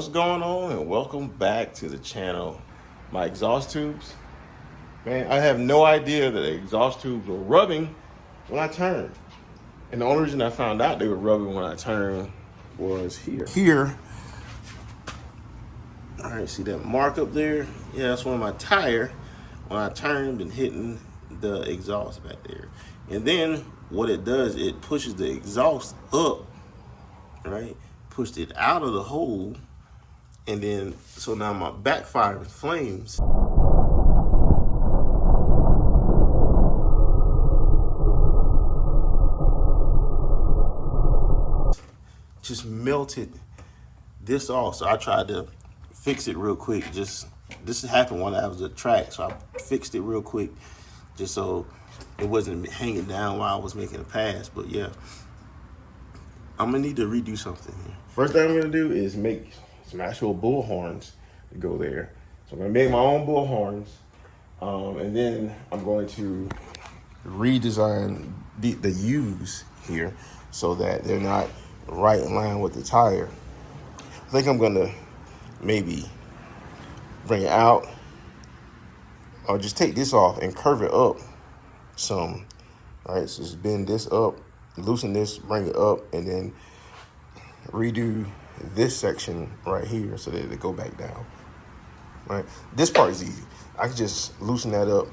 What's going on, and welcome back to the channel. My exhaust tubes, man, I have no idea that the exhaust tubes were rubbing when I turned. And the only reason I found out they were rubbing when I turned was here. All right, see that mark up there? Yeah, that's one of my tire when I turned and hitting the exhaust back there. And then what it does, it pushes the exhaust up, right? Pushed it out of the hole, and then so now my backfire flames. Just melted this off. So I tried to fix it real quick. This happened when I was at track, so I fixed it real quick just so it wasn't hanging down while I was making a pass. But yeah, I'm gonna need to redo something here. First thing I'm gonna do is make some actual bull horns to go there. So I'm gonna make my own bull horns, and then I'm going to redesign the U's here so that they're not right in line with the tire. I think I'm gonna maybe bring it out, or just take this off and curve it up some. All right, so just bend this up, loosen this, bring it up, and then redo this section right here so that it go back down. Right, this part is easy. I can just loosen that up,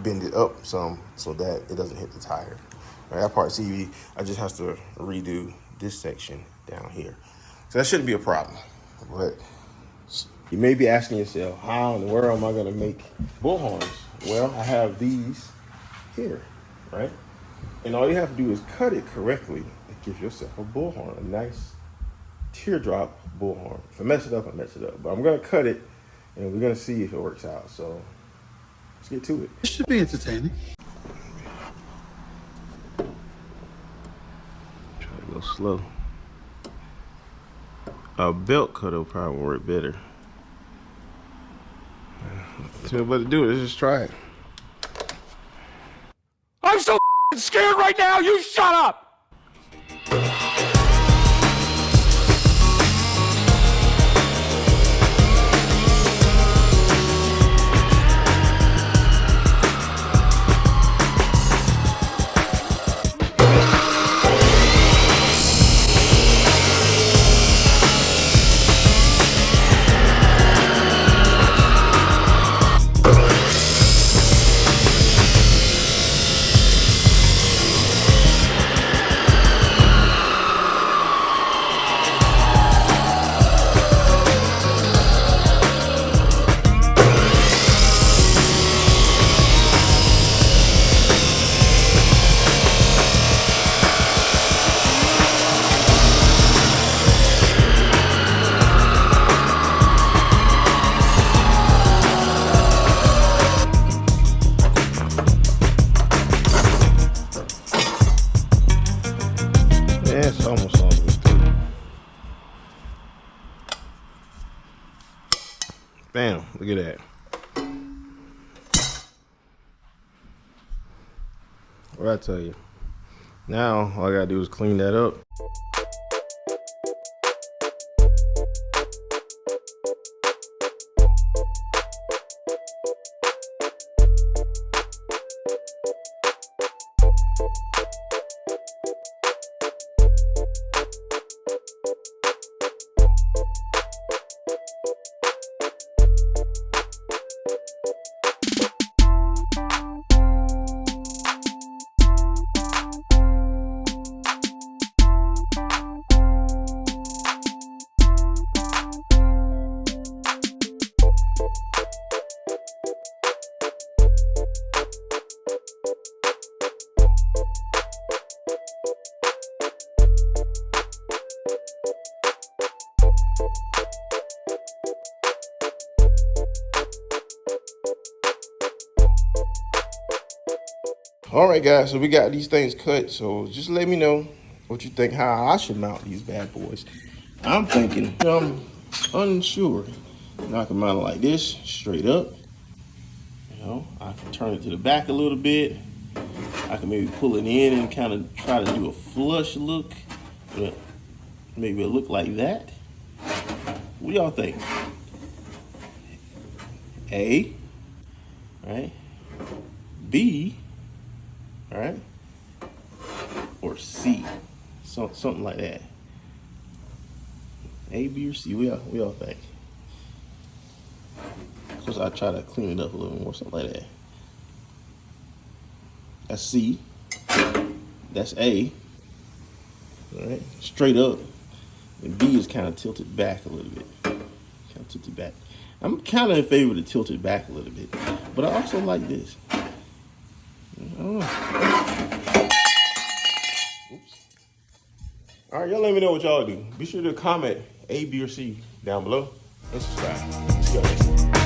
bend it up some so that it doesn't hit the tire. Right, that part's easy. I just have to redo this section down here. So that shouldn't be a problem. But you may be asking yourself, how in the world am I gonna make bullhorns? Well, I have these here, right? And all you have to do is cut it correctly and give yourself a bullhorn, a nice teardrop bullhorn. If I mess it up, I mess it up. But I'm gonna cut it and we're gonna see if it works out. So let's get to it. It should be entertaining. Try to go slow. A belt cutter will probably work better. Tell me what to do. Let's just try it. I'm so scared right now, you shut up! Yeah, it's almost too. Bam, look at that. What I tell you? Now, all I gotta do is clean that up. All right, guys, so we got these things cut. So just let me know what you think, how I should mount these bad boys. I'm thinking, I'm unsure. Knock them out like this, straight up. You know, I can turn it to the back a little bit. I can maybe pull it in and kind of try to do a flush look. But maybe it'll look like that. What y'all think? A, right? B, right? Or C, something like that. A, B, or C. What y'all think? Of course, I try to clean it up a little more, something like that. That's C. That's A. All right, straight up. And B is kind of tilted back a little bit. Kind of tilted back. I'm kind of in favor to tilt it back a little bit, but I also like this. I don't know. Oops. All right, y'all let me know what y'all do. Be sure to comment A, B, or C down below and subscribe. Let's go.